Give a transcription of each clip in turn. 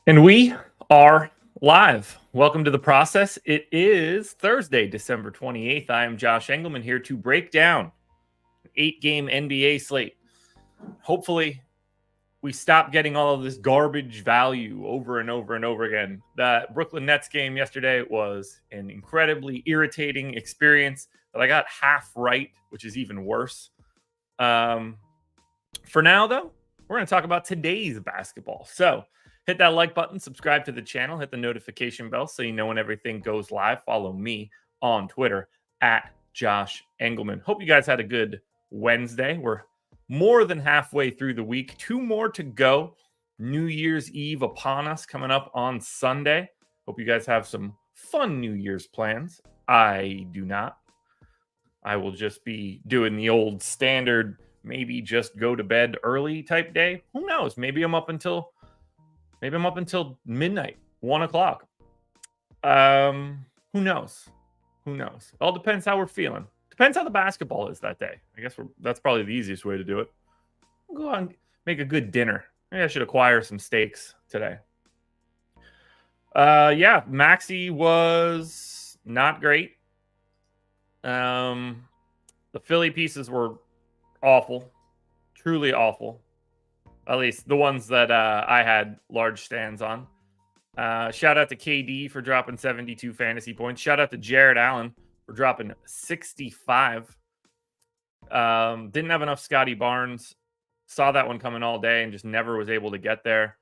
And we are live. Welcome to the process. It is Thursday, December 28th. I am Josh Engleman here to break down an 8-game NBA slate. Hopefully, we stop getting all of this garbage value over and over and over again. That Brooklyn Nets game yesterday was an incredibly irritating experience that I got half right, which is even worse. For now, though, we're going to talk about today's basketball. So, hit that like button, subscribe to the channel, hit the notification bell so you know when everything goes live. Follow me on Twitter at Josh Engleman. Hope you guys had a good Wednesday. We're more than halfway through the week. 2 more to go. New Year's Eve upon us coming up on Sunday. Hope you guys have some fun New Year's plans. I do not. I will just be doing the old standard, maybe just go to bed early type day. Who knows? Maybe I'm up until midnight, 1 o'clock. Who knows? Who knows? All depends how we're feeling. Depends how the basketball is that day. I guess that's probably the easiest way to do it. We'll go out and make a good dinner. Maybe I should acquire some steaks today. Maxey was not great. The Philly pieces were awful. Truly awful. At least the ones that I had large stands on. Shout out to KD for dropping 72 fantasy points. Shout out to Jared Allen for dropping 65. Didn't have enough Scotty Barnes. Saw that one coming all day and just never was able to get there.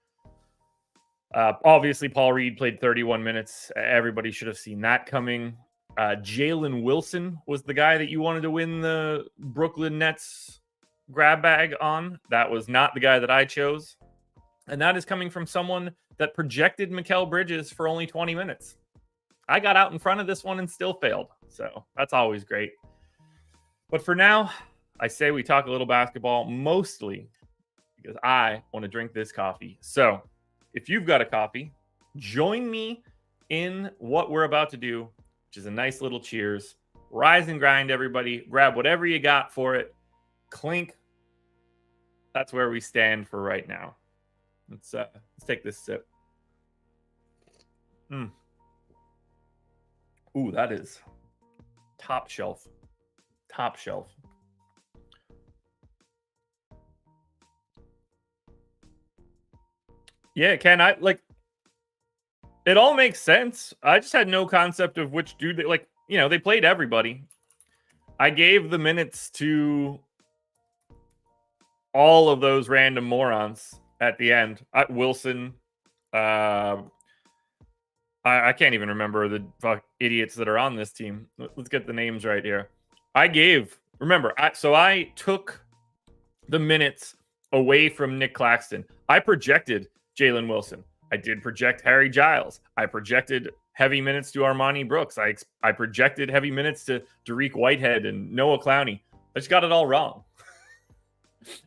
Obviously, Paul Reed played 31 minutes. Everybody should have seen that coming. Jalen Wilson was the guy that you wanted to win the Brooklyn Nets grab bag on. That was not the guy that I chose. And that is coming from someone that projected Mikal Bridges for only 20 minutes. I got out in front of this one and still failed. So that's always great. But for now, I say we talk a little basketball, mostly because I want to drink this coffee. So if you've got a coffee, join me in what we're about to do, which is a nice little cheers. Rise and grind, everybody. Grab whatever you got for it. Clink. That's where we stand for right now. Let's take this sip. Ooh, that is top shelf. Top shelf. Yeah, Ken, it all makes sense. I just had no concept of which dude they played everybody. I gave the minutes to all of those random morons at the end. Wilson, I can't even remember the idiots that are on this team. Let's get the names right here. I took the minutes away from Nick Claxton. I projected Jalen Wilson. I did project Harry Giles. I projected heavy minutes to Armani Brooks. I projected heavy minutes to Dariq Whitehead and Noah Clowney. I just got it all wrong.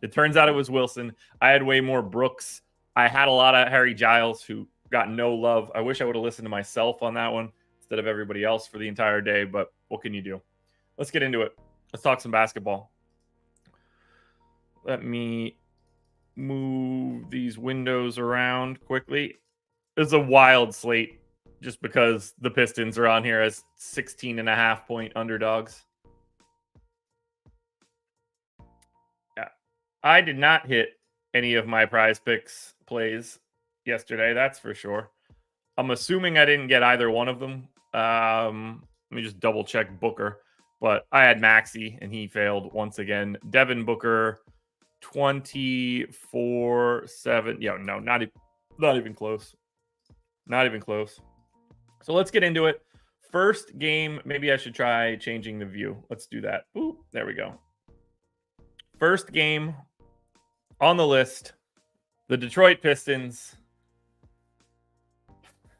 It turns out it was Wilson. I had way more Brooks. I had a lot of Harry Giles who got no love. I wish I would have listened to myself on that one instead of everybody else for the entire day, but what can you do? Let's get into it. Let's talk some basketball. Let me move these windows around quickly. It's a wild slate just because the Pistons are on here as 16.5-point underdogs. I did not hit any of my prize picks plays yesterday, that's for sure. I'm assuming I didn't get either one of them. Let me just double check Booker. But I had Maxey, and he failed once again. Devin Booker, 24-7. Yeah, no, not even close. Not even close. So let's get into it. First game, maybe I should try changing the view. Let's do that. Ooh, there we go. First game on the list, the Detroit Pistons,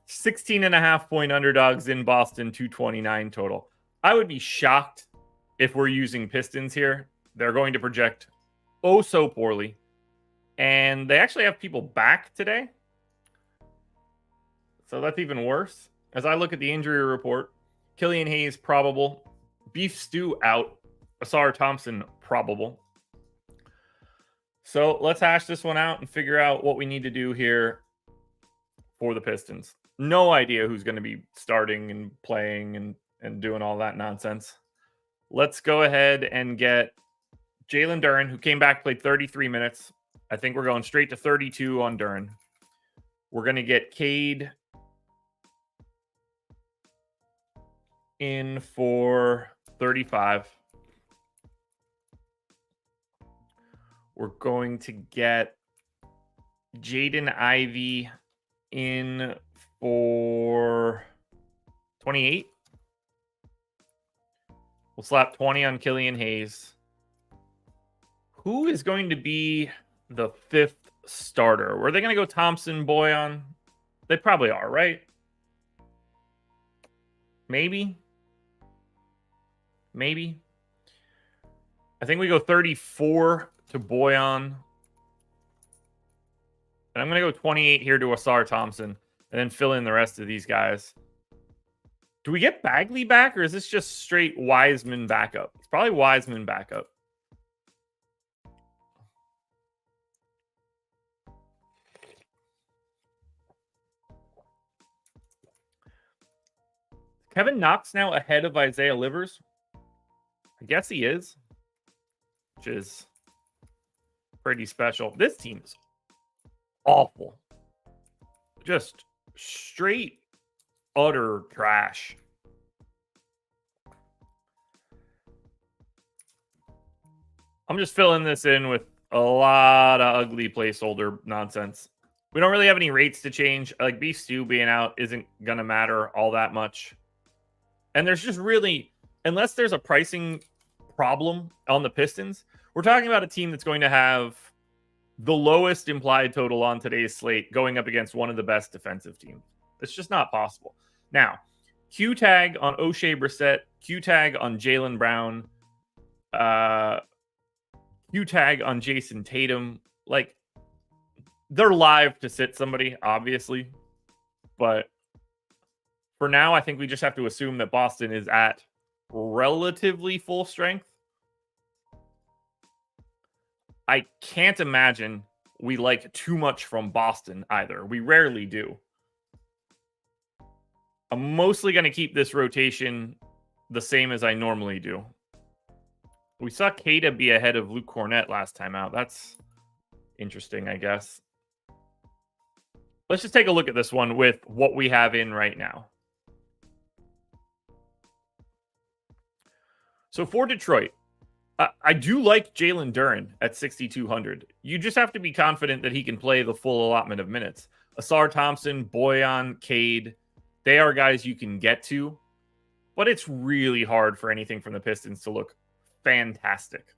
16.5-point underdogs in Boston, 229 total. I would be shocked if we're using Pistons here. They're going to project oh so poorly. And they actually have people back today. So that's even worse. As I look at the injury report, Killian Hayes probable. Beef Stew out. Asar Thompson probable. So let's hash this one out and figure out what we need to do here for the Pistons. No idea who's going to be starting and playing and doing all that nonsense. Let's go ahead and get Jalen Duren, who came back, played 33 minutes. I think we're going straight to 32 on Duren. We're going to get Cade in for 35. We're going to get Jaden Ivey in for 28. We'll slap 20 on Killian Hayes. Who is going to be the fifth starter? Were they going to go Thompson, Boyan? They probably are, right? Maybe. I think we go 34 to Boyan. And I'm going to go 28 here to Asar Thompson. And then fill in the rest of these guys. Do we get Bagley back, or is this just straight Wiseman backup? It's probably Wiseman backup. Kevin Knox now ahead of Isaiah Livers? I guess he is, which is pretty special. This team is awful. Just straight, utter trash. I'm just filling this in with a lot of ugly placeholder nonsense. We don't really have any rates to change. Like, Beef Stew being out isn't going to matter all that much. And there's just really, unless there's a pricing problem on the Pistons, we're talking about a team that's going to have the lowest implied total on today's slate going up against one of the best defensive teams. It's just not possible. Now, Q tag on O'Shea Brissett, Q tag on Jaylen Brown, Q tag on Jason Tatum. Like, they're live to sit somebody, obviously. But for now, I think we just have to assume that Boston is at relatively full strength. I can't imagine we like too much from Boston either. We rarely do. I'm mostly going to keep this rotation the same as I normally do. We saw Keita be ahead of Luke Cornett last time out. That's interesting, I guess. Let's just take a look at this one with what we have in right now. So for Detroit, I do like Jalen Duren at 6,200. You just have to be confident that he can play the full allotment of minutes. Asar Thompson, Boyan, Cade, they are guys you can get to, but it's really hard for anything from the Pistons to look fantastic.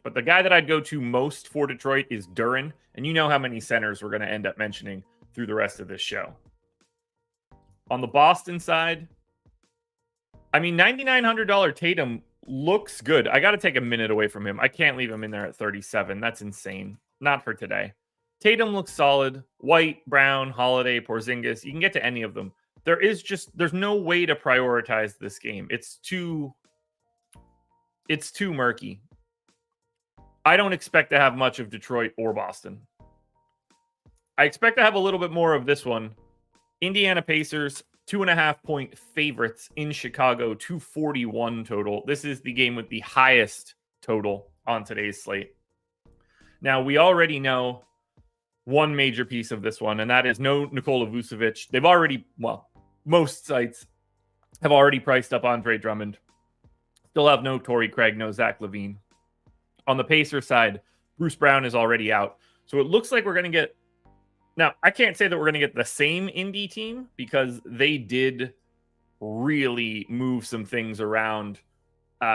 But the guy that I'd go to most for Detroit is Duren, and you know how many centers we're going to end up mentioning through the rest of this show. On the Boston side, I mean, $9,900 Tatum looks good. I got to take a minute away from him. I can't leave him in there at 37. That's insane. Not for today. Tatum looks solid. White, Brown, Holiday, Porzingis. You can get to any of them. There's no way to prioritize this game. It's too murky. I don't expect to have much of Detroit or Boston. I expect to have a little bit more of this one. Indiana Pacers, 2.5-point favorites in Chicago, 241 total. This is the game with the highest total on today's slate. Now, we already know one major piece of this one, and that is no Nikola Vucevic. They've already, most sites have already priced up Andre Drummond. Still have no Torrey Craig, no Zach LaVine. On the Pacers side, Bruce Brown is already out. So it looks like we're going to get... Now, I can't say that we're going to get the same Indy team because they did really move some things around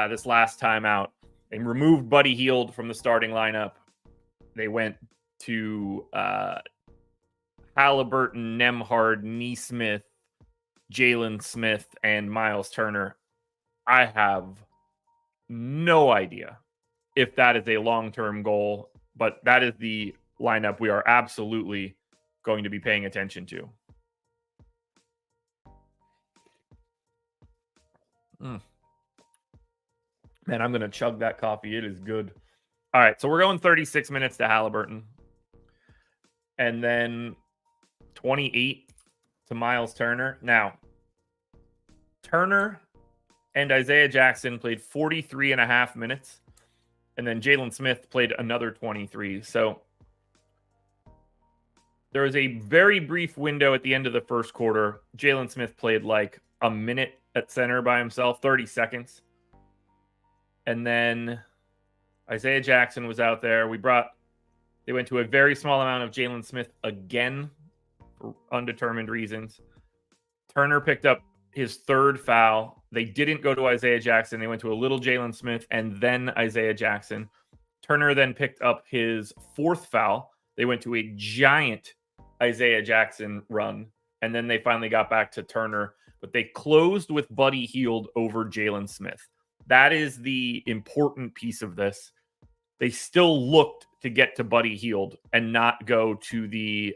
this last time out. They removed Buddy Hield from the starting lineup. They went to Halliburton, Nembhard, Nesmith, Jalen Smith, and Miles Turner. I have no idea if that is a long-term goal, but that is the lineup we are absolutely going to be paying attention to. Man, I'm going to chug that coffee. It is good. All right, so we're going 36 minutes to Halliburton. And then 28 to Miles Turner. Now, Turner and Isaiah Jackson played 43 and a half minutes. And then Jalen Smith played another 23. So there was a very brief window at the end of the first quarter. Jalen Smith played like a minute at center by himself, 30 seconds. And then Isaiah Jackson was out there. They went to a very small amount of Jalen Smith again for undetermined reasons. Turner picked up his third foul. They didn't go to Isaiah Jackson. They went to a little Jalen Smith and then Isaiah Jackson. Turner then picked up his fourth foul. They went to a giant Isaiah Jackson run, and then they finally got back to Turner. But they closed with Buddy Hield over Jalen Smith. That is the important piece of this. They still looked to get to Buddy Hield and not go to the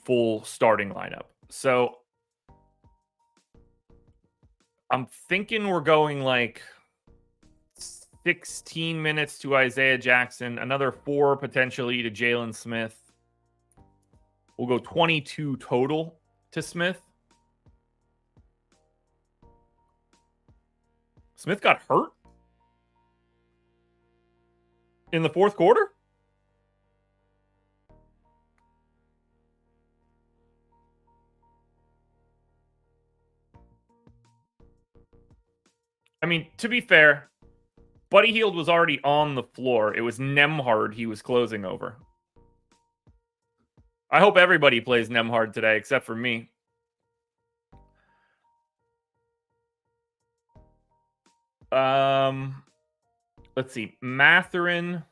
full starting lineup. So I'm thinking we're going like 16 minutes to Isaiah Jackson, another 4 potentially to Jalen Smith. We'll go 22 total to Smith. Smith got hurt in the fourth quarter? I mean, to be fair, Buddy Hield was already on the floor. It was Nembhard he was closing over. I hope everybody plays Nembhard today, except for me. Let's see. Mathurin.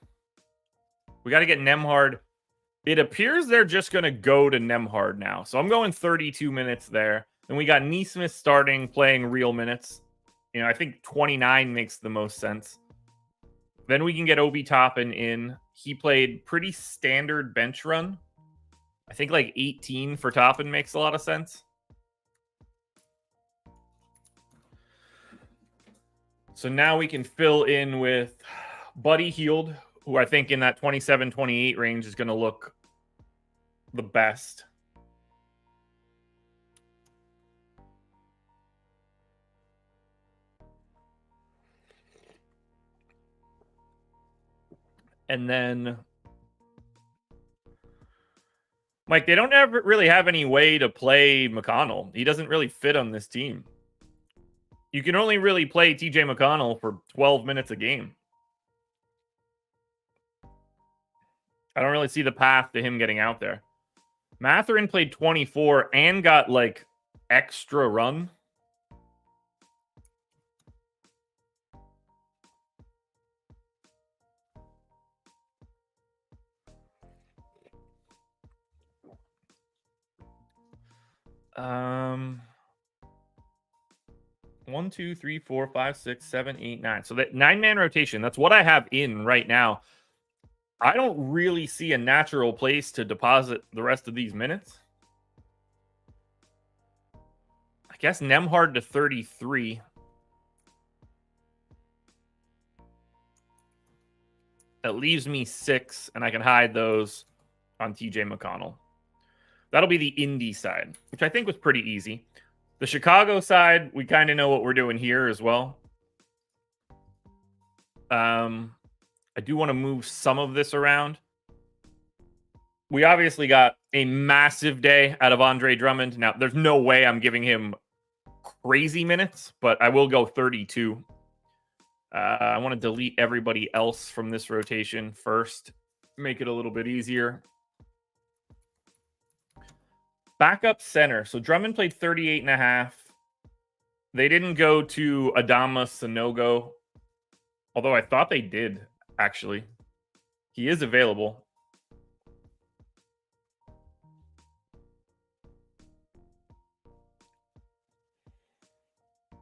We got to get Nembhard. It appears they're just going to go to Nembhard now. So I'm going 32 minutes there. And we got Nesmith starting, playing real minutes. You know, I think 29 makes the most sense. Then we can get Obi Toppin in. He played pretty standard bench run. I think like 18 for Toppin makes a lot of sense. So now we can fill in with Buddy Hield, who I think in that 27-28 range is going to look the best. And then, Mike, they don't ever really have any way to play McConnell. He doesn't really fit on this team. You can only really play TJ McConnell for 12 minutes a game. I don't really see the path to him getting out there. Mathurin played 24 and got like extra run. One, two, three, four, five, 6, 7, 8, 9. So that 9-man rotation, that's what I have in right now. I don't really see a natural place to deposit the rest of these minutes. I guess Nembhard to 33. That leaves me 6, and I can hide those on TJ McConnell. That'll be the Indy side, which I think was pretty easy. The Chicago side, we kind of know what we're doing here as well. I do want to move some of this around. We obviously got a massive day out of Andre Drummond. Now, there's no way I'm giving him crazy minutes, but I will go 32. I want to delete everybody else from this rotation first. Make it a little bit easier. Backup center. So Drummond played 38 and a half. They didn't go to Adama Sanogo, although I thought they did, actually. He is available.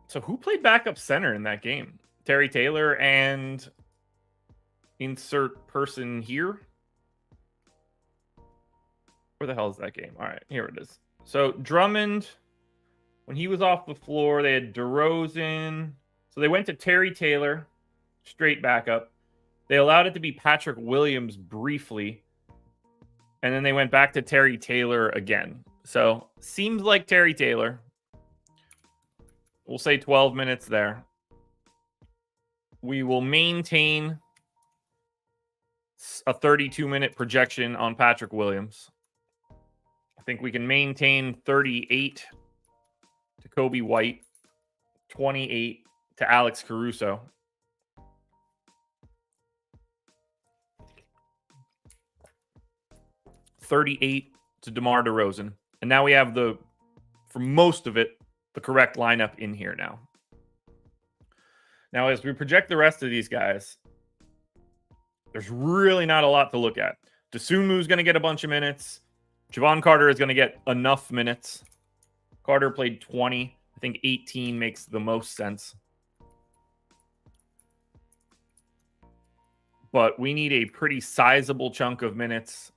So who played backup center in that game? Terry Taylor and insert person here. Where the hell is that game? All right, here it is. So Drummond, when he was off the floor, they had DeRozan. So they went to Terry Taylor, straight backup. They allowed it to be Patrick Williams briefly, and then they went back to Terry Taylor again. So seems like Terry Taylor. We'll say 12 minutes there. We will maintain a 32-minute projection on Patrick Williams. I think we can maintain 38 to Kobe White, 28 to Alex Caruso. $38 to DeMar DeRozan. And now we have for most of it, the correct lineup in here now. Now, as we project the rest of these guys, there's really not a lot to look at. Dosunmu's going to get a bunch of minutes. Javon Carter is going to get enough minutes. Carter played 20. I think 18 makes the most sense. But we need a pretty sizable chunk of minutes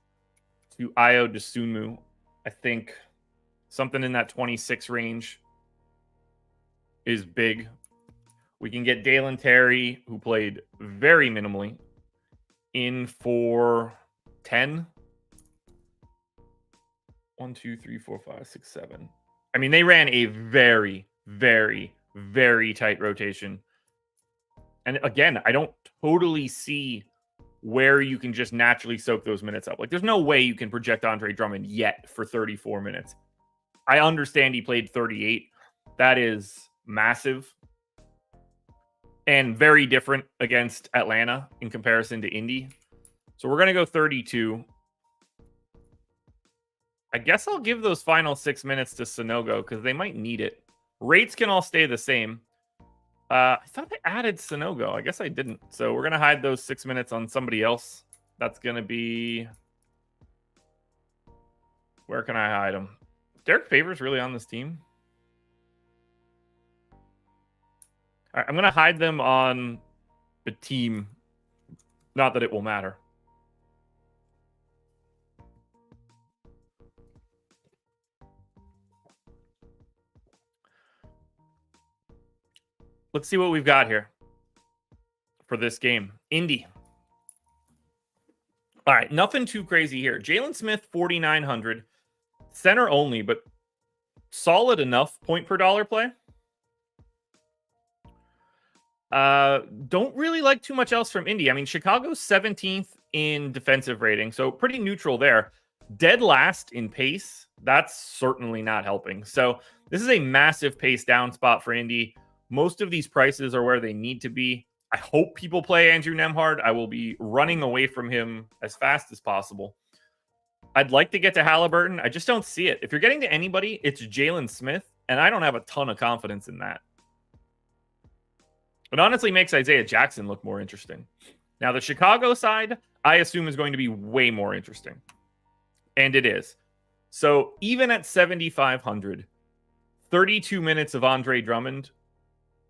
to Ayo Dosunmu. I think something in that 26 range is big. We can get Dalen Terry, who played very minimally, in for 10. 1, 2, 3, 4, 5, 6, 7. I mean, they ran a very, very, very tight rotation. And again, I don't totally see where you can just naturally soak those minutes up. Like, there's no way you can project Andre Drummond yet for 34 minutes. I understand he played 38. That is massive and very different against Atlanta in comparison to Indy. So we're going to go 32. I guess I'll give those final 6 minutes to Sanogo because they might need it. Rates can all stay the same. I thought they added Sanogo. I guess I didn't. So we're going to hide those 6 minutes on somebody else. That's going to be... Where can I hide them? Derek Favors really on this team? All right, I'm going to hide them on the team. Not that it will matter. Let's see what we've got here for this game. Indy. All right, nothing too crazy here. Jalen Smith, 4,900. Center only, but solid enough point per dollar play. Don't really like too much else from Indy. I mean, Chicago's 17th in defensive rating, so pretty neutral there. Dead last in pace. That's certainly not helping. So this is a massive pace down spot for Indy. Most of these prices are where they need to be. I hope people play Andrew Nembhard. I will be running away from him as fast as possible. I'd like to get to Halliburton. I just don't see it. If you're getting to anybody, it's Jalen Smith, and I don't have a ton of confidence in that. It honestly makes Isaiah Jackson look more interesting. Now, the Chicago side, I assume, is going to be way more interesting. And it is. So even at 7,500, 32 minutes of Andre Drummond,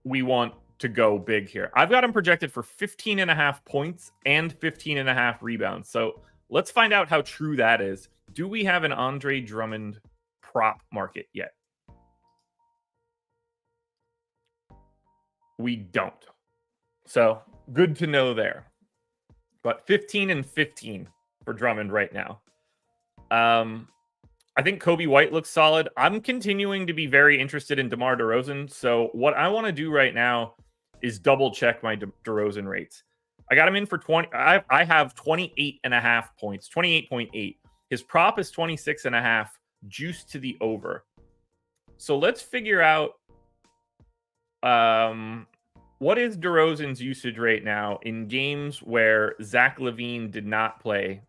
we want to go big here. I've got him projected for 15.5 points and 15.5 rebounds. So let's find out how true that is. Do we have an Andre Drummond prop market yet? We don't. So good to know there. But 15 and 15 for Drummond right now. I think Kobe White looks solid. I'm continuing to be very interested in DeMar DeRozan. So what I want to do right now is double check my DeRozan rates. I got him in for 20. I have 28.5 points, 28.8. His prop is 26.5, juiced to the over. So let's figure out what is DeRozan's usage rate now in games where Zach LaVine did not play,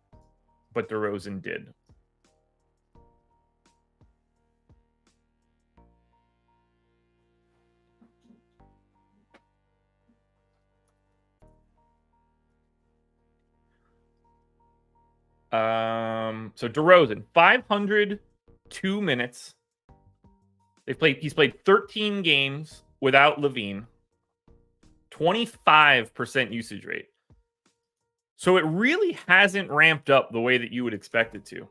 but DeRozan did. So DeRozan, 502 minutes. He's played 13 games without LaVine. 25% usage rate. So it really hasn't ramped up the way that you would expect it to.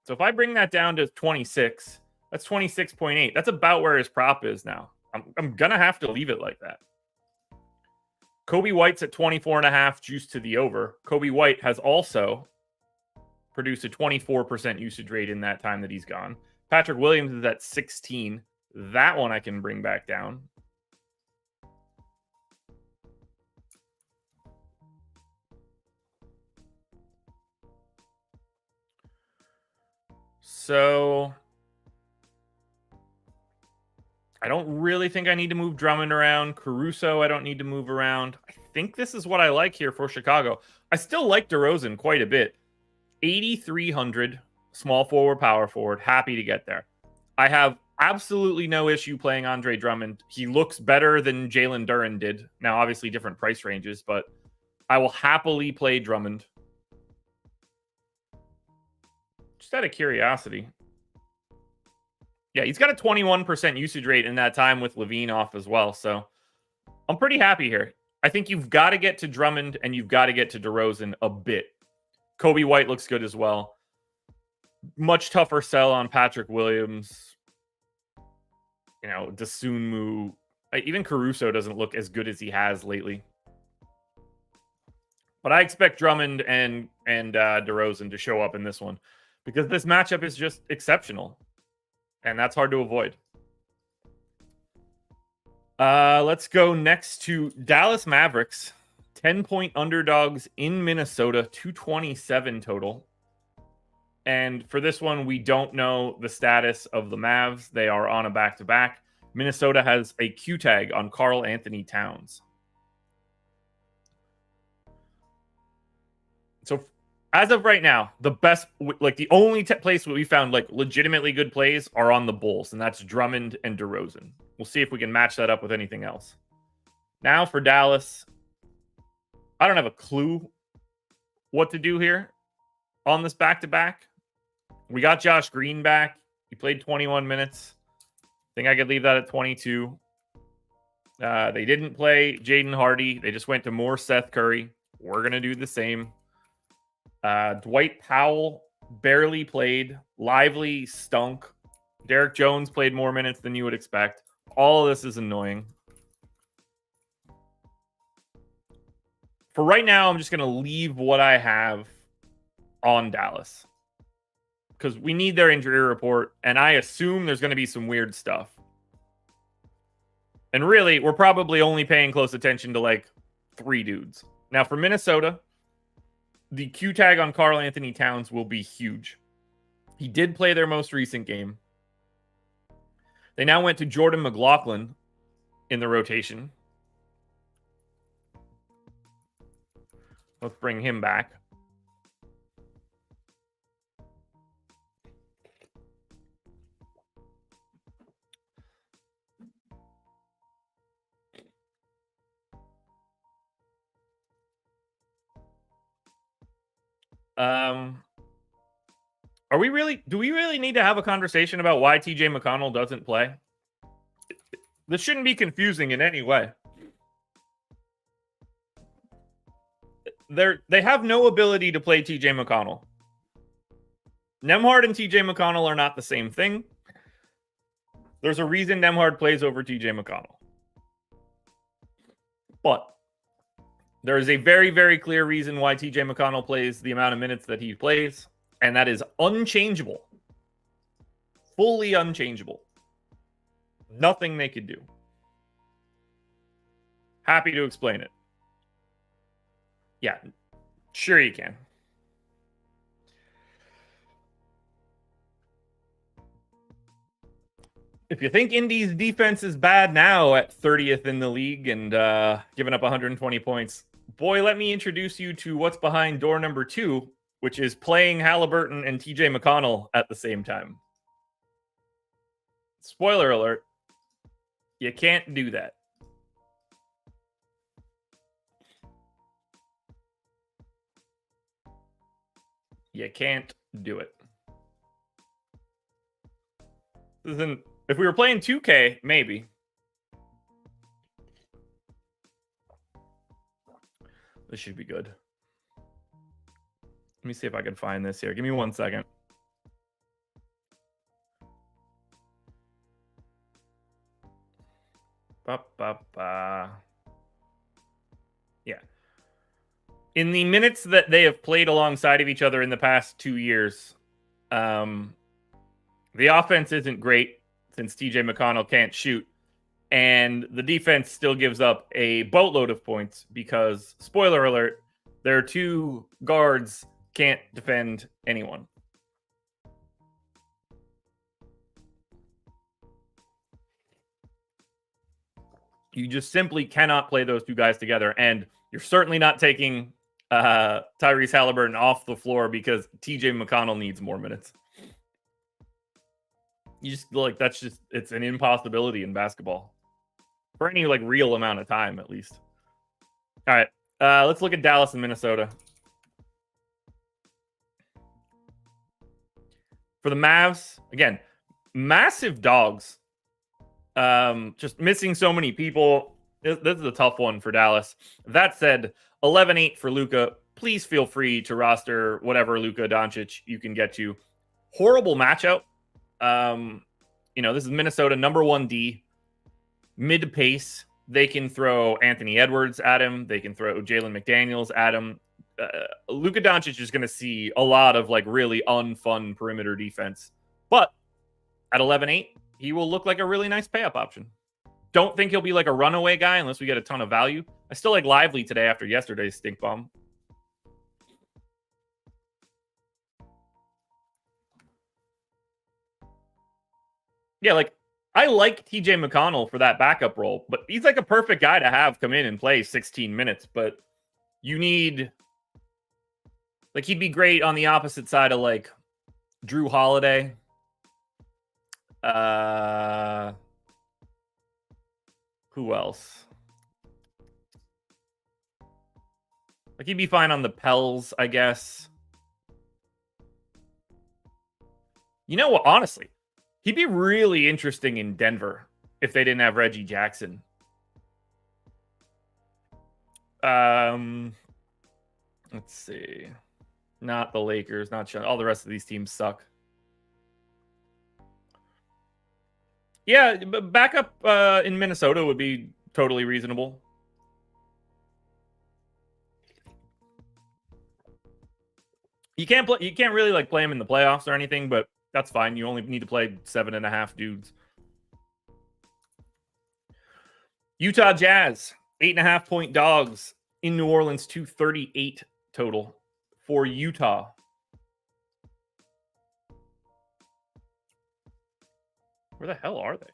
So if I bring that down to 26, that's 26.8. That's about where his prop is now. I'm going to have to leave it like that. Kobe White's at 24.5 juice to the over. Kobe White has also produced a 24% usage rate in that time that he's gone. Patrick Williams is at 16. That one I can bring back down. So I don't really think I need to move Drummond around. Caruso, I don't need to move around. I think this is what I like here for Chicago. I still like DeRozan quite a bit. 8,300, small forward, power forward. Happy to get there. I have absolutely no issue playing Andre Drummond. He looks better than Jalen Duren did. Now, obviously, different price ranges, but I will happily play Drummond. Just out of curiosity. Yeah, he's got a 21% usage rate in that time with Levine off as well. So I'm pretty happy here. I think you've got to get to Drummond and you've got to get to DeRozan a bit. Kobe White looks good as well. Much tougher sell on Patrick Williams. You know, Dosunmu. Even Caruso doesn't look as good as he has lately. But I expect Drummond and DeRozan to show up in this one because this matchup is just exceptional. And that's hard to avoid. Let's go next to Dallas Mavericks. 10-point underdogs in Minnesota, 227 total. And for this one, we don't know the status of the Mavs. They are on a back-to-back. Minnesota has a Q tag on Karl Anthony Towns. So as of right now, the best, like the only place where we found like legitimately good plays are on the Bulls, and that's Drummond and DeRozan. We'll see if we can match that up with anything else. Now for Dallas, I don't have a clue what to do here on this back-to-back. We got Josh Green back. He played 21 minutes. I think I could leave that at 22. They didn't play Jaden Hardy. They just went to more Seth Curry. We're going to do the same. Dwight Powell barely played. Lively stunk. Derek Jones played more minutes than you would expect. All of this is annoying. For right now, I'm just going to leave what I have on Dallas because we need their injury report, and I assume there's going to be some weird stuff. And really, we're probably only paying close attention to like 3 dudes. Now, for Minnesota, the Q tag on Karl Anthony Towns will be huge. He did play their most recent game. They now went to Jordan McLaughlin in the rotation. Let's bring him back. Do we really need to have a conversation about why TJ McConnell doesn't play? This shouldn't be confusing in any way. They have no ability to play TJ McConnell. Nembhard and TJ McConnell are not the same thing. There's a reason Nembhard plays over TJ McConnell. But there is a very, very clear reason why TJ McConnell plays the amount of minutes that he plays, and that is unchangeable. Fully unchangeable. Nothing they could do. Happy to explain it. Yeah, sure you can. If you think Indy's defense is bad now at 30th in the league and giving up 120 points, boy, let me introduce you to what's behind door number 2, which is playing Halliburton and TJ McConnell at the same time. Spoiler alert, you can't do that. You can't do it. If we were playing 2K, maybe. This should be good. Let me see if I can find this here. Give me 1 second. Yeah. In the minutes that they have played alongside of each other in the past 2 years, the offense isn't great since TJ McConnell can't shoot. And the defense still gives up a boatload of points because, spoiler alert, their two guards can't defend anyone. You just simply cannot play those two guys together. And you're certainly not taking Tyrese Halliburton off the floor because TJ McConnell needs more minutes. You just it's an impossibility in basketball for any real amount of time, at least. All right. Let's look at Dallas and Minnesota. For the Mavs, again, massive dogs. Just missing so many people. This is a tough one for Dallas. That said, 11-8 for Luka. Please feel free to roster whatever Luka Doncic you can get to. Horrible matchup. This is Minnesota, number 1 D. Mid-pace. They can throw Anthony Edwards at him. They can throw Jalen McDaniels at him. Luka Doncic is going to see a lot of really unfun perimeter defense. But at 11-8, he will look like a really nice pay-up option. Don't think he'll be a runaway guy unless we get a ton of value. I still like Lively today after yesterday's stink bomb. Yeah, I like TJ McConnell for that backup role, but he's a perfect guy to have come in and play 16 minutes. But you need, he'd be great on the opposite side of Drew Holiday. Who else? He'd be fine on the Pels, I guess. You know what? Honestly, he'd be really interesting in Denver if they didn't have Reggie Jackson. Let's see. Not the Lakers, not Sean. All the rest of these teams suck. Yeah, but backup in Minnesota would be totally reasonable. You can't really play him in the playoffs or anything, but that's fine. You only need to play 7.5 dudes. Utah Jazz, 8.5-point dogs in New Orleans, 238 total for Utah. Where the hell are they?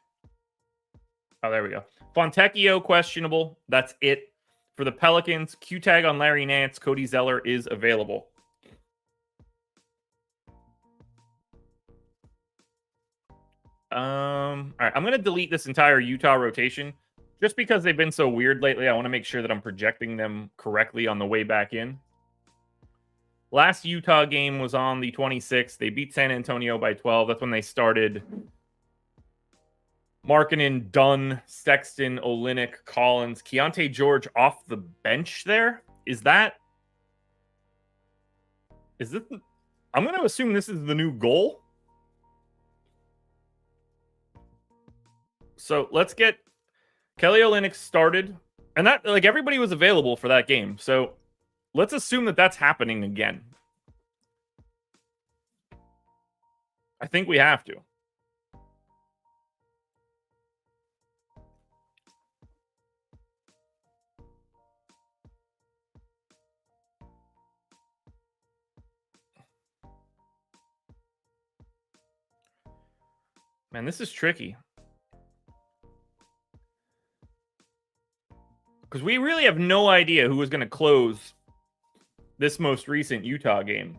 Oh, there we go. Fontecchio, questionable. That's it. For the Pelicans, Q-tag on Larry Nance. Cody Zeller is available. All right, I'm going to delete this entire Utah rotation just because they've been so weird lately. I want to make sure that I'm projecting them correctly on the way back in. Last Utah game was on the 26th. They beat San Antonio by 12. That's when they started Markkanen, Dunn, Sexton, Olynyk, Collins, Keontae George off the bench there. Is this? I'm going to assume this is the new goal. So let's get Kelly Olynyk started. And that, everybody was available for that game. So let's assume that that's happening again. I think we have to. Man, this is tricky. Because we really have no idea who was going to close this most recent Utah game.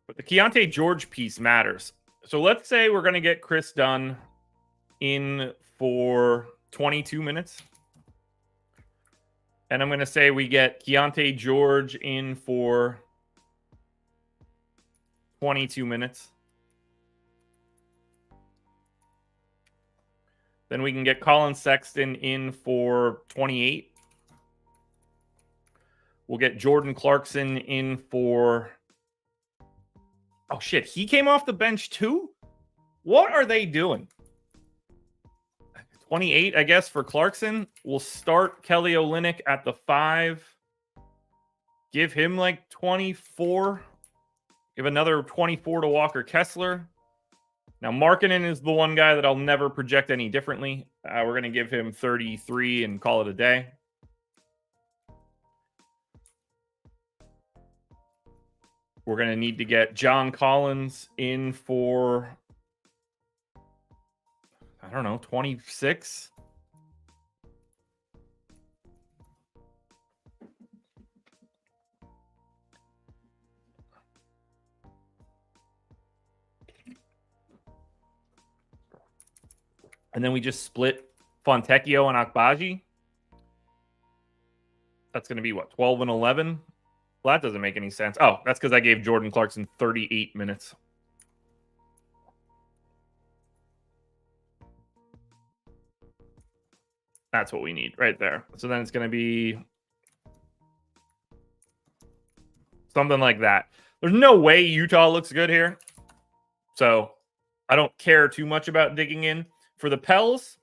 But the Keontae George piece matters. So let's say we're going to get Chris Dunn in for 22 minutes. And I'm going to say we get Keontae George in for 22 minutes. Then we can get Colin Sexton in for 28. We'll get Jordan Clarkson in for... Oh, shit. He came off the bench too? What are they doing? 28, I guess, for Clarkson. We'll start Kelly Olynyk at the 5. Give him like 24. Give another 24 to Walker Kessler. Now, Markkanen is the one guy that I'll never project any differently. We're going to give him 33 and call it a day. We're going to need to get John Collins in for, I don't know, 26. And then we just split Fontecchio and Akbaji. That's going to be, what, 12 and 11? Well, that doesn't make any sense. Oh, that's because I gave Jordan Clarkson 38 minutes. That's what we need right there. So then it's going to be something like that. There's no way Utah looks good here. So I don't care too much about digging in. For the Pels,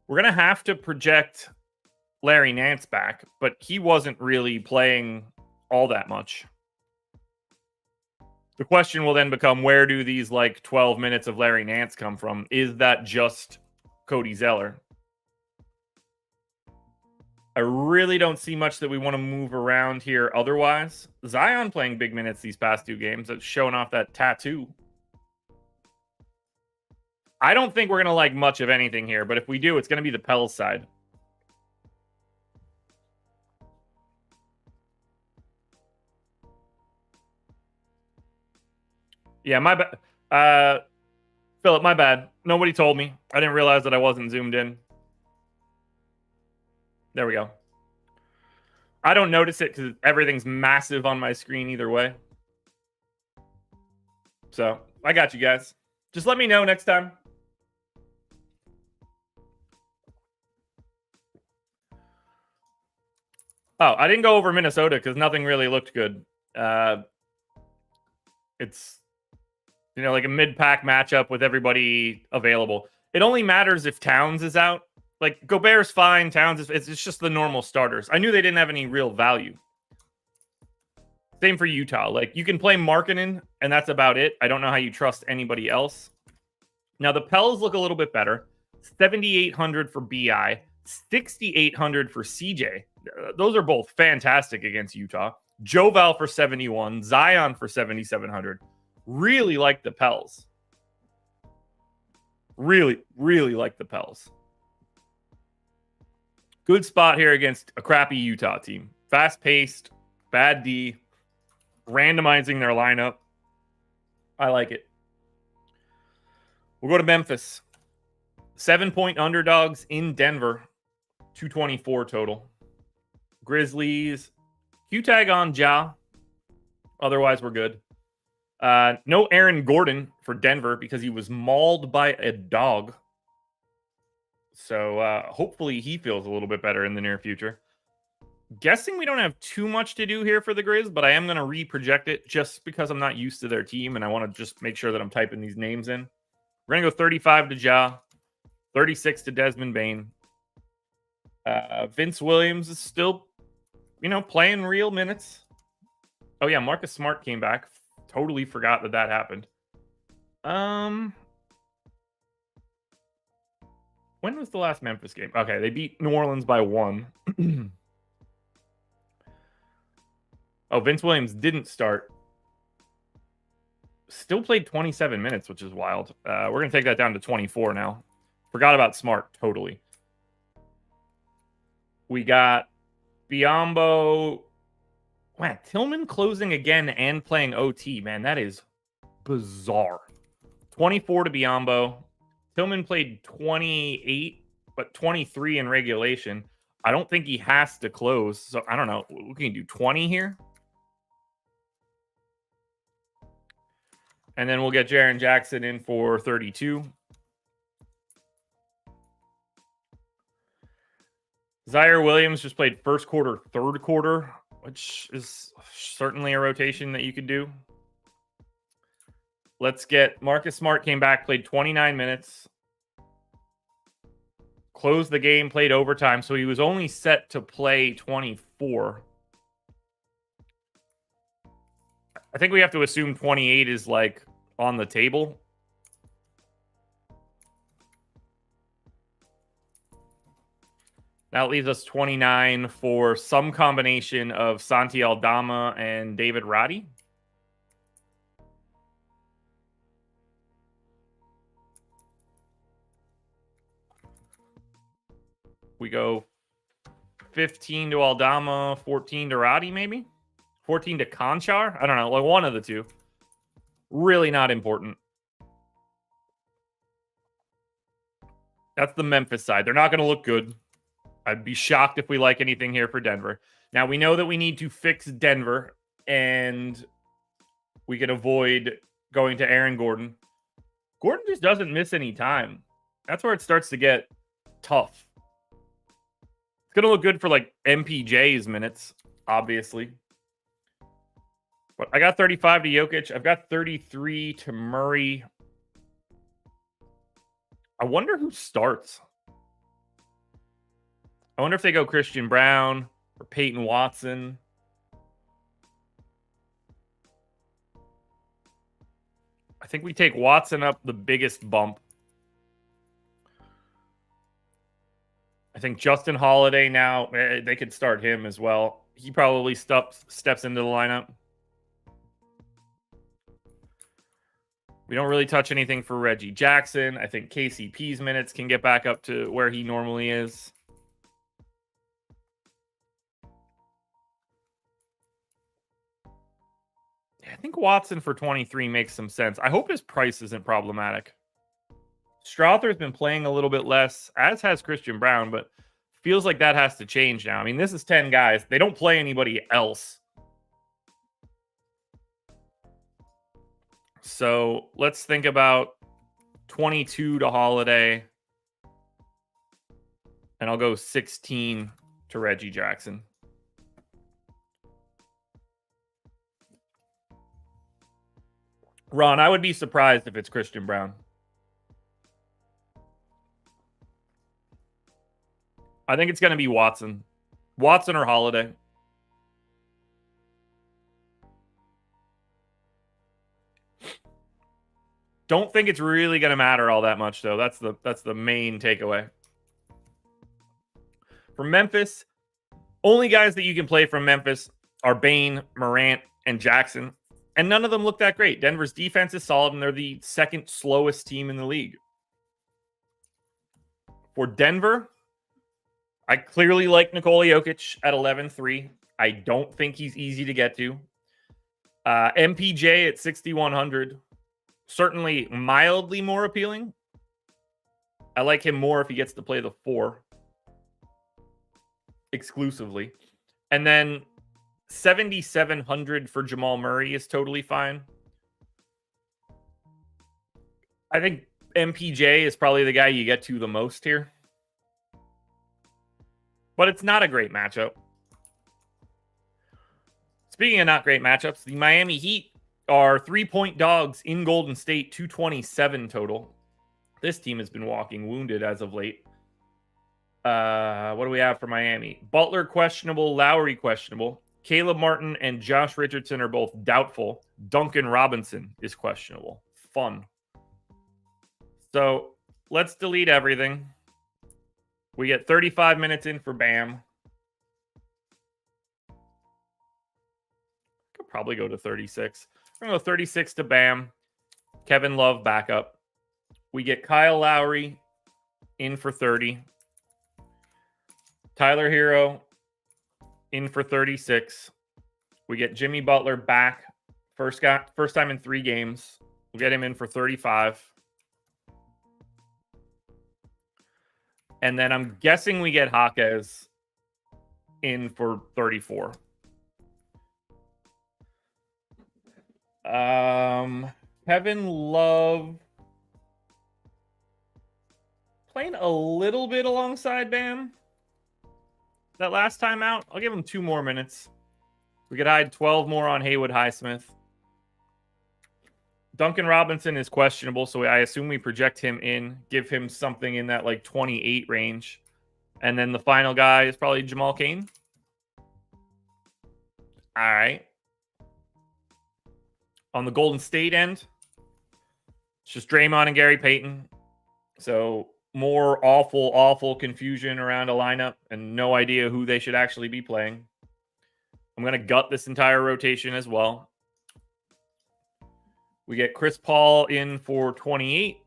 we're going to have to project Larry Nance back, but he wasn't really playing all that much. The question will then become, where do these like 12 minutes of Larry Nance come from? Is that just Cody Zeller? I really don't see much that we want to move around here otherwise. Zion playing big minutes these past 2 games. That's showing off that tattoo. I don't think we're going to like much of anything here, but if we do, it's going to be the Pels side. Yeah, my bad. Philip, my bad. Nobody told me. I didn't realize that I wasn't zoomed in. There we go. I don't notice it because everything's massive on my screen either way. So, I got you guys. Just let me know next time. Oh, I didn't go over Minnesota because nothing really looked good. It's, you know, like a mid-pack matchup with everybody available. It only matters if Towns is out. Like, Gobert's fine. Towns is, it's just the normal starters. I knew they didn't have any real value. Same for Utah. Like, you can play Markkanen, and that's about it. I don't know how you trust anybody else. Now, the Pels look a little bit better. 7,800 for BI. 6,800 for CJ. Those are both fantastic against Utah. Joval for 71. Zion for 7,700. Really like the Pels. Really, really like the Pels. Good spot here against a crappy Utah team. Fast-paced, bad D, randomizing their lineup. I like it. We'll go to Memphis. 7-point underdogs in Denver. 224 total. Grizzlies. Q-tag on Ja. Otherwise, we're good. No Aaron Gordon for Denver because he was mauled by a dog. So hopefully he feels a little bit better in the near future. Guessing we don't have too much to do here for the Grizz, but I am going to re-project it just because I'm not used to their team and I want to just make sure that I'm typing these names in. We're going to go 35 to Ja, 36 to Desmond Bane. Vince Williams is still, you know, playing real minutes. Oh, yeah, Marcus Smart came back. Totally forgot that that happened. When was the last Memphis game? Okay, they beat New Orleans by 1. Oh, Vince Williams didn't start. Still played 27 minutes, which is wild. We're going to take that down to 24 now. Forgot about Smart, totally. We got Biyombo. Man, Tillman closing again and playing OT. Man, that is bizarre. 24 to Biyombo. Tillman played 28, but 23 in regulation. I don't think he has to close. So I don't know. We can do 20 here. And then we'll get Jaren Jackson in for 32. Zaire Williams just played first quarter, third quarter, which is certainly a rotation that you could do. Let's get Marcus Smart came back, played 29 minutes. closed the game, played overtime, so he was only set to play 24. I think we have to assume 28 is like on the table. That leaves us 29 for some combination of Santi Aldama and David Roddy. We go 15 to Aldama, 14 to Roddy, maybe? 14 to Conchar? I don't know, like one of the two. Really not important. That's the Memphis side. They're not going to look good. I'd be shocked if we like anything here for Denver. Now, we know that we need to fix Denver, and we can avoid going to Aaron Gordon. Gordon just doesn't miss any time. That's where it starts to get tough. It's going to look good for like MPJ's minutes, obviously. But I got 35 to Jokic. I've got 33 to Murray. I wonder who starts. I wonder if they go Christian Brown or Peyton Watson. I think we take Watson up the biggest bump. I think Justin Holiday now, they could start him as well. He probably steps into the lineup. We don't really touch anything for Reggie Jackson. I think KCP's minutes can get back up to where he normally is. I think Watson for 23 makes some sense. I hope his price isn't problematic. Strother's been playing a little bit less, as has Christian Brown, but feels like that has to change now. I mean, this is 10 guys. They don't play anybody else. So let's think about 22 to Holiday. And I'll go 16 to Reggie Jackson. Ron, I would be surprised if it's Christian Brown. I think it's going to be Watson. Watson or Holiday. Don't think it's really going to matter all that much, though. That's the main takeaway. For Memphis, only guys that you can play from Memphis are Bane, Morant, and Jackson. And none of them look that great. Denver's defense is solid, and they're the second slowest team in the league. For Denver, I clearly like Nikola Jokic at 11-3. I don't think he's easy to get to. MPJ at 6,100. Certainly mildly more appealing. I like him more if he gets to play the 4 exclusively. And then 7,700 for Jamal Murray is totally fine. I think MPJ is probably the guy you get to the most here. But it's not a great matchup. Speaking of not great matchups, the Miami Heat are 3-point dogs in Golden State, 227 total. This team has been walking wounded as of late. What do we have for Miami? Butler questionable, Lowry questionable. Caleb Martin and Josh Richardson are both doubtful. Duncan Robinson is questionable. Fun. So let's delete everything. We get 35 minutes in for Bam. Could probably go to 36. We're going to go 36 to Bam. Kevin Love backup. We get Kyle Lowry in for 30. Tyler Hero in for 36. We get Jimmy Butler back. First time in 3 games. We'll get him in for 35. And then I'm guessing we get Jaquez in for 34. Kevin Love playing a little bit alongside Bam. That last time out, I'll give him 2 more minutes. We could hide 12 more on Haywood Highsmith. Duncan Robinson is questionable, so I assume we project him in, give him something in that like 28 range. And then the final guy is probably Jamal Cain. All right. On the Golden State end, it's just Draymond and Gary Payton. So more awful confusion around a lineup and no idea who they should actually be playing. I'm going to gut this entire rotation as well. We get Chris Paul in for 28.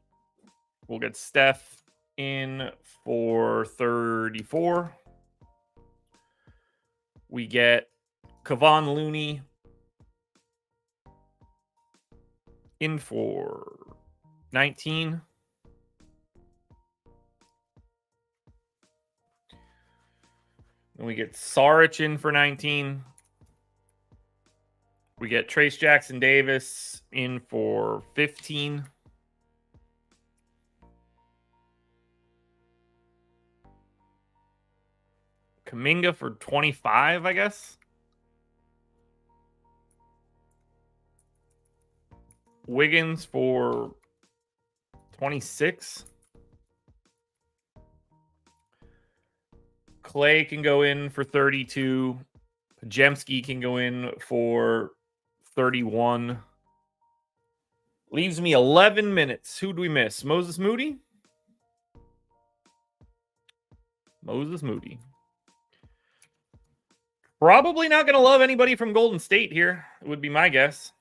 We'll get Steph in for 34. We get Kevon Looney in for 19. And we get Saric in for 19. We get Trace Jackson Davis in for 15. Kuminga for 25, I guess. Wiggins for 26. Clay can go in for 32. Pajemski can go in for 31. Leaves me 11 minutes. Who do we miss? Moses Moody? Moses Moody. Probably not going to love anybody from Golden State here, would be my guess.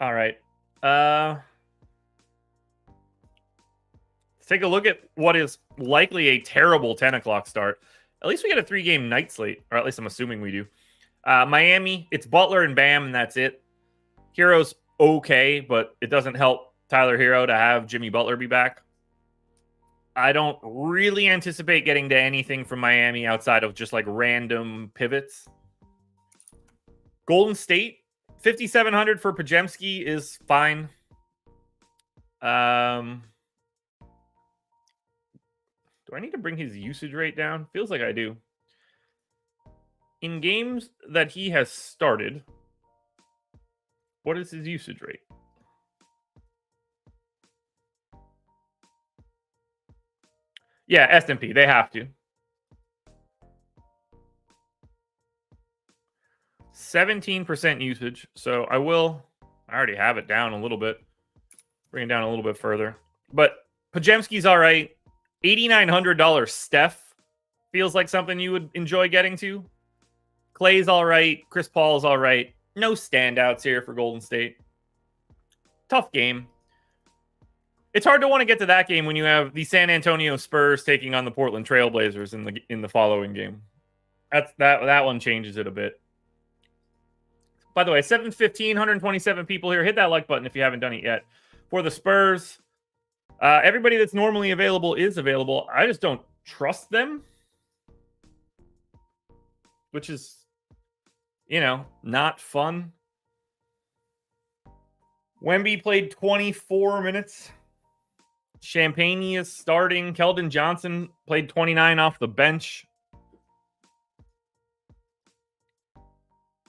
All right. Let's take a look at what is likely a terrible 10 o'clock start. At least we get a 3-game night slate, or at least I'm assuming we do. Miami, it's Butler and Bam, and that's it. Hero's okay, but it doesn't help Tyler Hero to have Jimmy Butler be back. I don't really anticipate getting to anything from Miami outside of just like random pivots. Golden State, 5,700 for Pajemski is fine. Do I need to bring his usage rate down? Feels like I do. In games that he has started, what is his usage rate? Yeah, S&P. They have to. 17% usage. So I already have it down a little bit. Bring it down a little bit further. But Pajemski's all right. $8,900 Steph feels like something you would enjoy getting to. Clay's all right. Chris Paul's all right. No standouts here for Golden State. Tough game. It's hard to want to get to that game when you have the San Antonio Spurs taking on the Portland Trailblazers in the following game. That one changes it a bit. By the way, 7:15, 127 people here. Hit that like button if you haven't done it yet. For the Spurs, everybody that's normally available is available. I just don't trust them, which is, not fun. Wemby played 24 minutes. Champagne is starting. Keldon Johnson played 29 off the bench.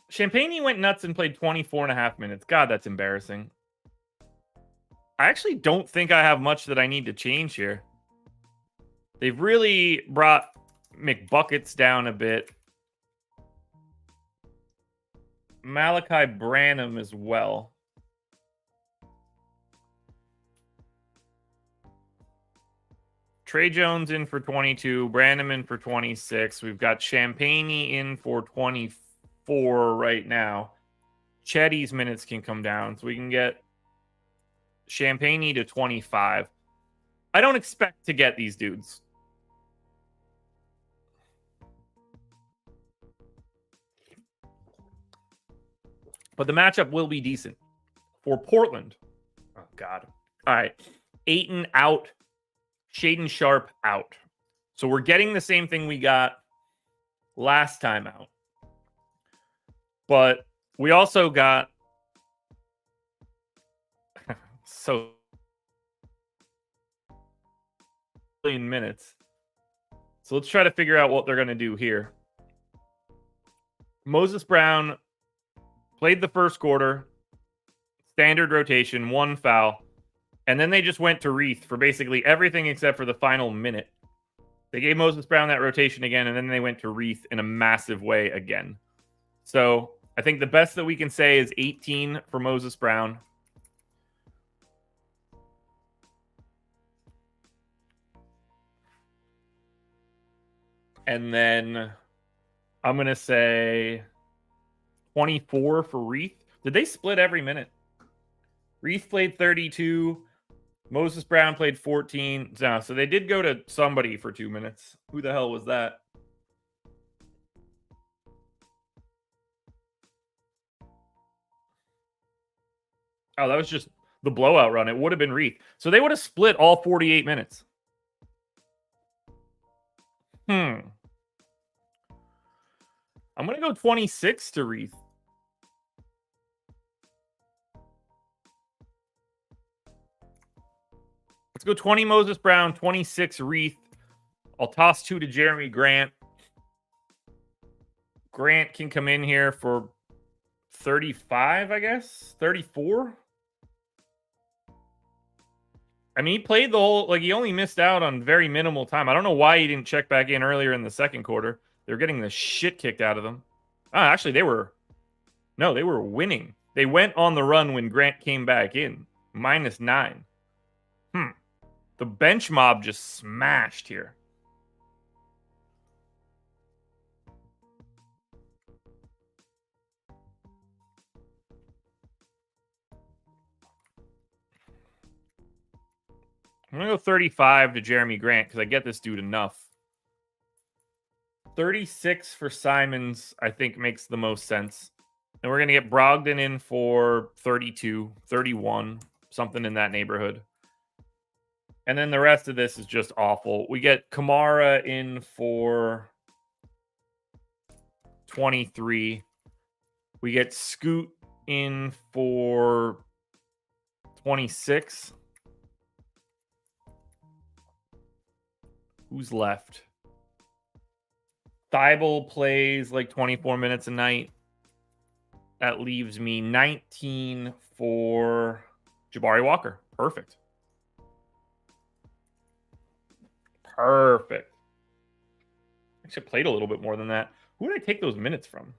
Champagne went nuts and played 24 and a half minutes. God, that's embarrassing. I actually don't think I have much that I need to change here. They've really brought McBuckets down a bit. Malachi Branham as well. Trey Jones in for 22. Branham in for 26. We've got Champagne in for 24 right now. Chetty's minutes can come down, so we can get Champagne to 25. I don't expect to get these dudes. But the matchup will be decent. For Portland, oh, God. All right. Ayton out. Shaden Sharp out. So we're getting the same thing we got last time out. But we also got so in minutes. So let's try to figure out what they're going to do here. Moses Brown played the first quarter, standard rotation, 1 foul, and then they just went to Reith for basically everything except for the final minute. They gave Moses Brown that rotation again, and then they went to Reith in a massive way again. So I think the best that we can say is 18 for Moses Brown. And then I'm going to say 24 for Reith. Did they split every minute? Reith played 32. Moses Brown played 14. No, so they did go to somebody for 2 minutes. Who the hell was that? Oh, that was just the blowout run. It would have been Reith. So they would have split all 48 minutes. I'm going to go 26 to Reith. Let's go 20 Moses Brown, 26 Reith. I'll toss 2 to Jeremy Grant. Grant can come in here for 35, I guess. 34. I mean, he played the whole, like, he only missed out on very minimal time. I don't know why he didn't check back in earlier in the second quarter. They were getting the shit kicked out of them. Actually, they were winning. They went on the run when Grant came back in. -9. The bench mob just smashed here. I'm going to go 35 to Jeremy Grant because I get this dude enough. 36 for Simons, I think, makes the most sense. And we're going to get Brogdon in for 32, 31, something in that neighborhood. And then the rest of this is just awful. We get Kamara in for 23. We get Scoot in for 26. Who's left? Thibault plays like 24 minutes a night. That leaves me 19 for Jabari Walker. Perfect. Perfect. Actually played a little bit more than that. Who did I take those minutes from?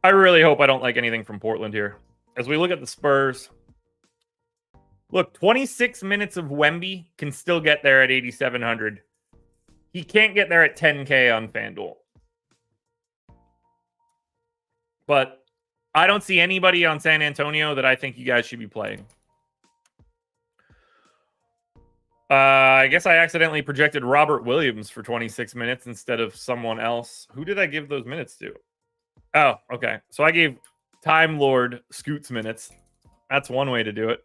I really hope I don't like anything from Portland here. As we look at the Spurs, look, 26 minutes of Wemby can still get there at 8,700. He can't get there at 10K on FanDuel. But I don't see anybody on San Antonio that I think you guys should be playing. I guess I accidentally projected Robert Williams for 26 minutes instead of someone else. Who did I give those minutes to? Oh, okay. So I gave Time Lord Scoots minutes. That's one way to do it.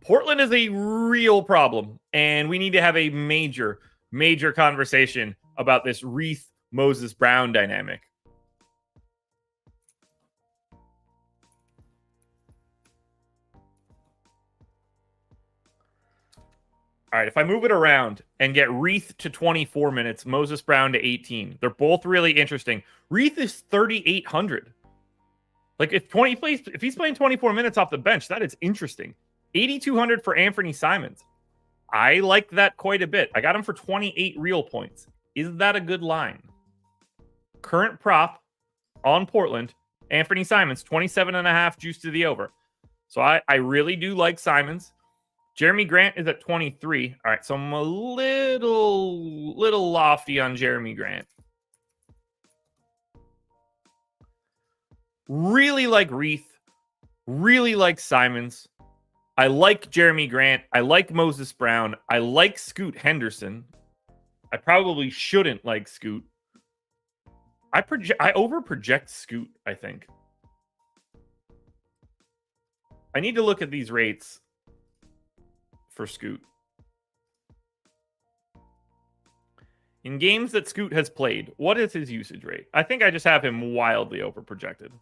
Portland is a real problem, and we need to have a major conversation about this Reith Moses Brown dynamic. All right, if I move it around and get Reith to 24 minutes, Moses Brown to 18, they're both really interesting. Reith is 3,800. Like if he's playing 24 minutes off the bench, that is interesting. 8,200 for Anthony Simons. I like that quite a bit. I got him for 28 real points. Is that a good line? Current prop on Portland, Anthony Simons, 27.5 juice to the over. So I really do like Simons. Jeremy Grant is at 23. All right, so I'm a little lofty on Jeremy Grant. Really like Reith. Really like Simons. I like Jeremy Grant. I like Moses Brown. I like Scoot Henderson. I probably shouldn't like Scoot. I over-project Scoot, I think. I need to look at these rates for Scoot. In games that Scoot has played, what is his usage rate? I think I just have him wildly over-projected.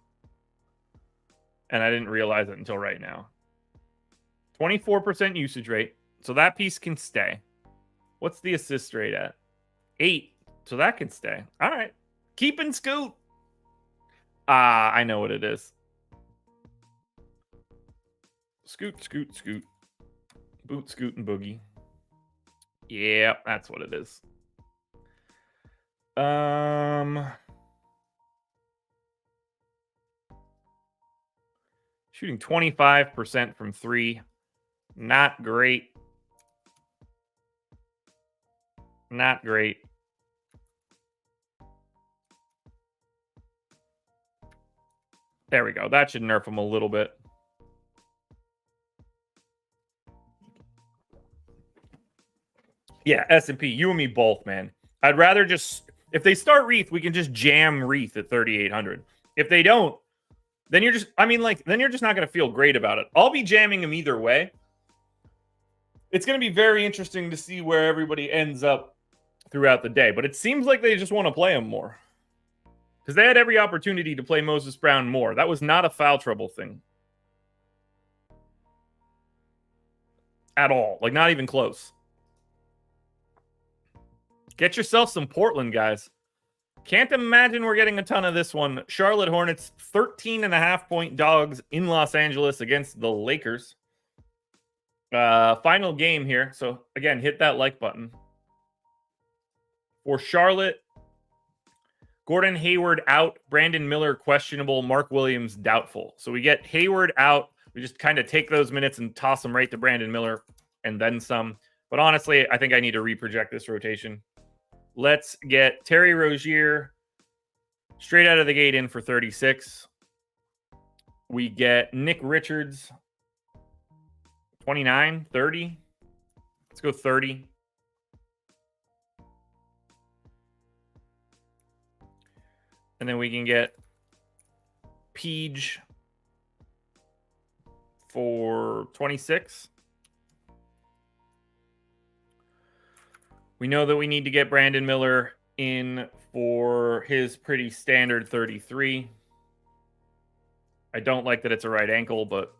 and I didn't realize it until right now. 24% usage rate. So that piece can stay. What's the assist rate at? 8. So that can stay. All right. Keep and scoot. I know what it is. Scoot, scoot, scoot. Boot, scoot, and boogie. Yeah, that's what it is. Shooting 25% from 3. Not great. Not great. There we go. That should nerf him a little bit. Yeah, S&P, you and me both, man. I'd rather just, if they start Reith, we can just jam Reith at 3,800. If they don't, then you're just, then you're just not going to feel great about it. I'll be jamming him either way. It's going to be very interesting to see where everybody ends up throughout the day. But it seems like they just want to play him more. Because they had every opportunity to play Moses Brown more. That was not a foul trouble thing. At all. Like, not even close. Get yourself some Portland, guys. Can't imagine we're getting a ton of this one. Charlotte Hornets, 13.5-point dogs in Los Angeles against the Lakers. Final game here. So, again, hit that like button. For Charlotte, Gordon Hayward out, Brandon Miller questionable, Mark Williams doubtful. So we get Hayward out. We just kind of take those minutes and toss them right to Brandon Miller and then some. But honestly, I think I need to reproject this rotation. Let's get Terry Rozier straight out of the gate in for 36. We get Nick Richards, 29, 30. Let's go 30. And then we can get Peach for 26. We know that we need to get Brandon Miller in for his pretty standard 33. I don't like that it's a right ankle, but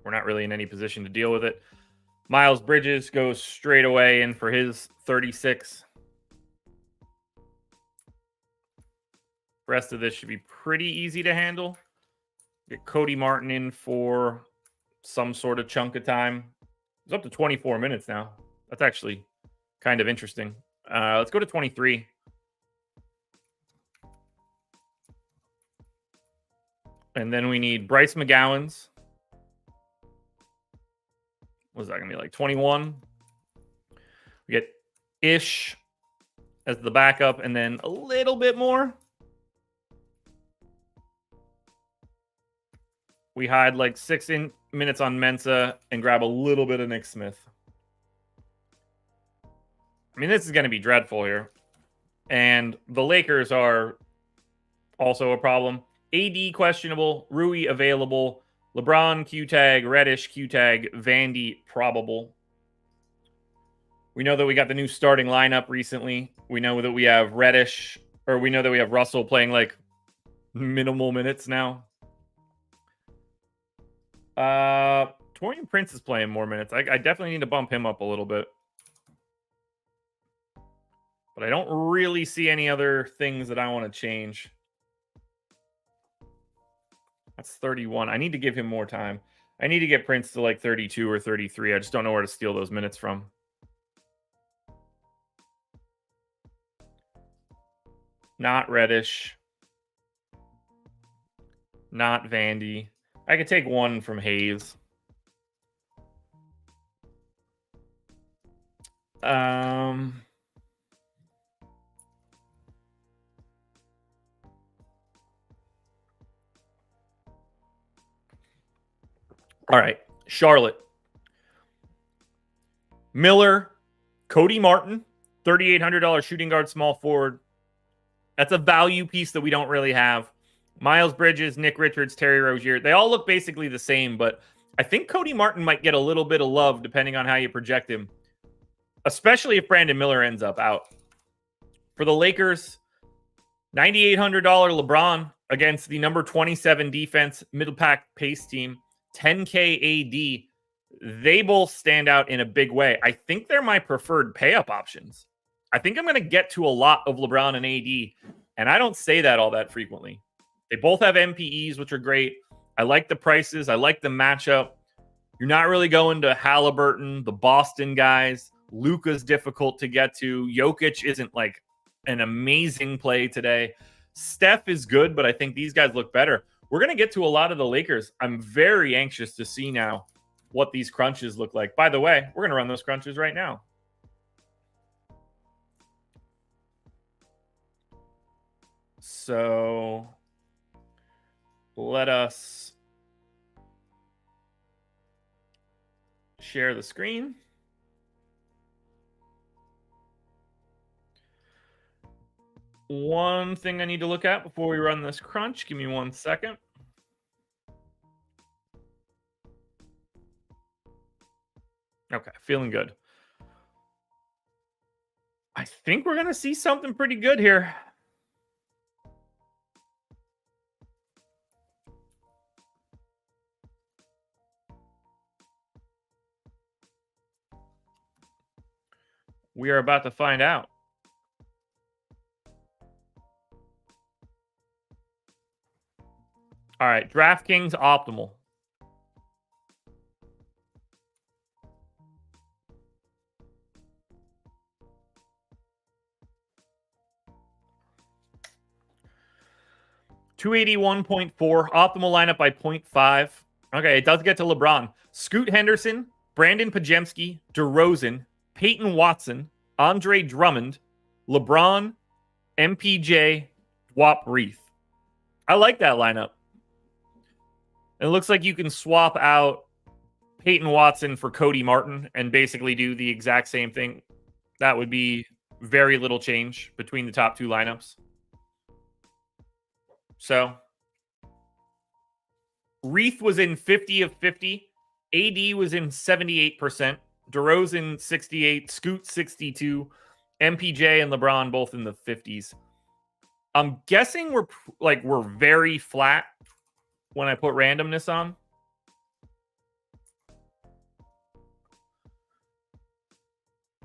we're not really in any position to deal with it. Miles Bridges goes straight away in for his 36. Rest of this should be pretty easy to handle. Get Cody Martin in for some sort of chunk of time. It's up to 24 minutes now. That's actually kind of interesting. Let's go to 23. And then we need Bryce McGowan's. What is that going to be, like 21? We get Ish as the backup and then a little bit more. We hide like 6 minutes on Mensa and grab a little bit of Nick Smith. I mean, this is going to be dreadful here. And the Lakers are also a problem. AD questionable, Rui available, LeBron Q-tag, Reddish Q-tag, Vandy probable. We know that we got the new starting lineup recently. We know that we have Reddish, or we know that we have Russell playing like minimal minutes now. Torian Prince is playing more minutes. I definitely need to bump him up a little bit. But I don't really see any other things that I want to change. That's 31. I need to give him more time. I need to get Prince to like 32 or 33. I just don't know where to steal those minutes from. Not Reddish. Not Vandy. I could take one from Hayes. All right, Charlotte. Miller, Cody Martin, $3,800 shooting guard, small forward. That's a value piece that we don't really have. Miles Bridges, Nick Richards, Terry Rozier. They all look basically the same, but I think Cody Martin might get a little bit of love depending on how you project him, especially if Brandon Miller ends up out. For the Lakers, $9,800 LeBron, against the number 27 defense, middle pack pace team, 10K AD. They both stand out in a big way. I think they're my preferred pay-up options. I think I'm going to get to a lot of LeBron and AD, and I don't say that all that frequently. They both have MPEs, which are great. I like the prices. I like the matchup. You're not really going to Halliburton, the Boston guys. Luka's difficult to get to. Jokic isn't like an amazing play today. Steph is good, but I think these guys look better. We're going to get to a lot of the Lakers. I'm very anxious to see now what these crunches look like. By the way, we're going to run those crunches right now. So let us share the screen. One thing I need to look at before we run this crunch. Give me 1 second. Okay, feeling good. I think we're going to see something pretty good here. We are about to find out. All right, DraftKings optimal. $281.4 optimal lineup by 0.5. Okay, it does get to LeBron. Scoot Henderson, Brandon Pajemski, DeRozan, Peyton Watson, Andre Drummond, LeBron, MPJ, Dwop Reith. I like that lineup. It looks like you can swap out Peyton Watson for Cody Martin and basically do the exact same thing. That would be very little change between the top two lineups. So Reith was in 50 of 50. AD was in 78%. DeRozan 68, Scoot 62, MPJ and LeBron both in the 50s. I'm guessing we're very flat when I put randomness on.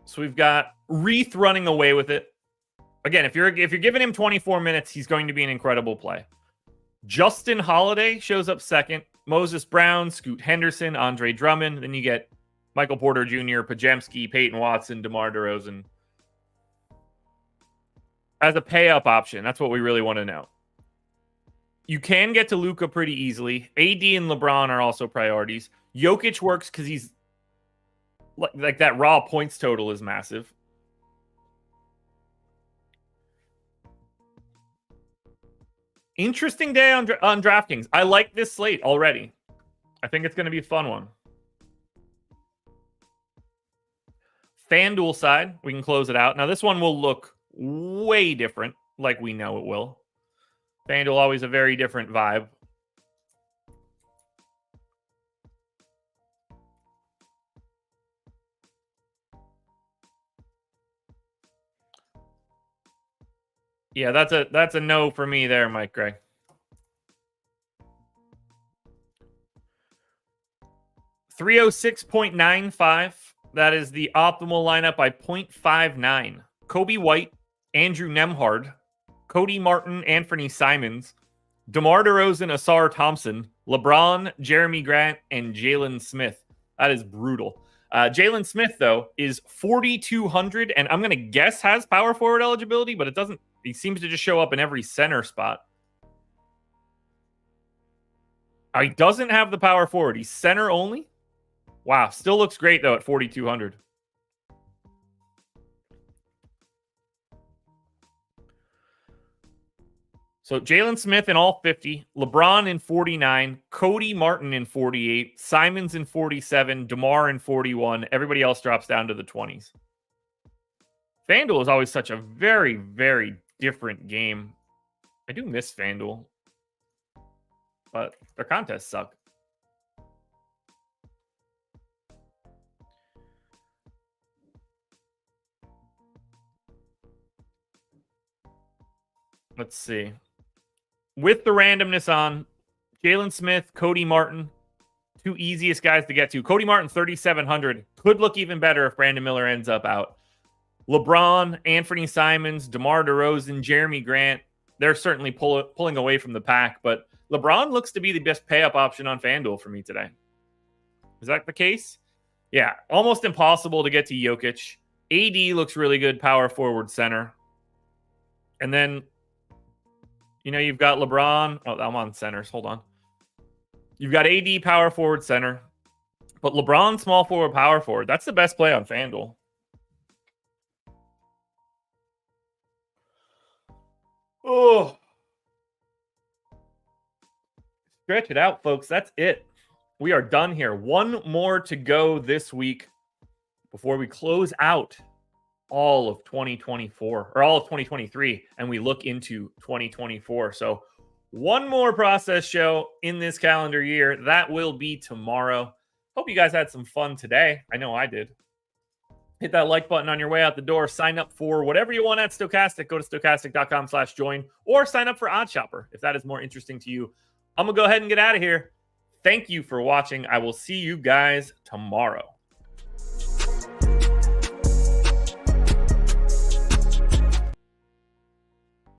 So we've got Reith running away with it. Again, if you're giving him 24 minutes, he's going to be an incredible play. Justin Holiday shows up second. Moses Brown, Scoot Henderson, Andre Drummond. Then you get Michael Porter Jr., Pajemski, Peyton Watson, DeMar DeRozan. As a pay-up option, that's what we really want to know. You can get to Luka pretty easily. AD and LeBron are also priorities. Jokic works because he's like that raw points total is massive. Interesting day on DraftKings. I like this slate already. I think it's going to be a fun one. FanDuel side, we can close it out. Now, this one will look way different, like we know it will. FanDuel always a very different vibe. Yeah, that's a no for me there, Mike Gray. $306.95. That is the optimal lineup by 0.59. Kobe White, Andrew Nemhard, Cody Martin, Anthony Simons, DeMar DeRozan, Asar Thompson, LeBron, Jeremy Grant, and Jalen Smith. That is brutal. Jalen Smith, though, is 4,200, and I'm going to guess has power forward eligibility, but it doesn't. He seems to just show up in every center spot. He doesn't have the power forward. He's center only. Wow, still looks great, though, at 4,200. So Jalen Smith in all 50, LeBron in 49, Cody Martin in 48, Simons in 47, DeMar in 41. Everybody else drops down to the 20s. FanDuel is always such a very, very different game. I do miss FanDuel, but their contests suck. Let's see. with the randomness on, Jalen Smith, Cody Martin, two easiest guys to get to. Cody Martin, 3,700. Could look even better if Brandon Miller ends up out. LeBron, Anthony Simons, DeMar DeRozan, Jeremy Grant, they're certainly pulling away from the pack, but LeBron looks to be the best pay-up option on FanDuel for me today. Is that the case? Yeah, almost impossible to get to Jokic. AD looks really good, power forward center. And then, you've got LeBron. Oh, I'm on centers. Hold on. You've got AD, power forward center. But LeBron, small forward, power forward. That's the best play on FanDuel. Oh. Stretch it out, folks. That's it. We are done here. One more to go this week before we close out all of 2024 or all of 2023 and we look into 2024. So one more process show in this calendar year. That will be tomorrow. Hope you guys had some fun today. I know I did. Hit that like button on your way out the door. Sign up for whatever you want at Stokastic. Go to stokastic.com/join or sign up for OddsShopper if that is more interesting to you. I'm going to go ahead and get out of here. Thank you for watching. I will see you guys tomorrow.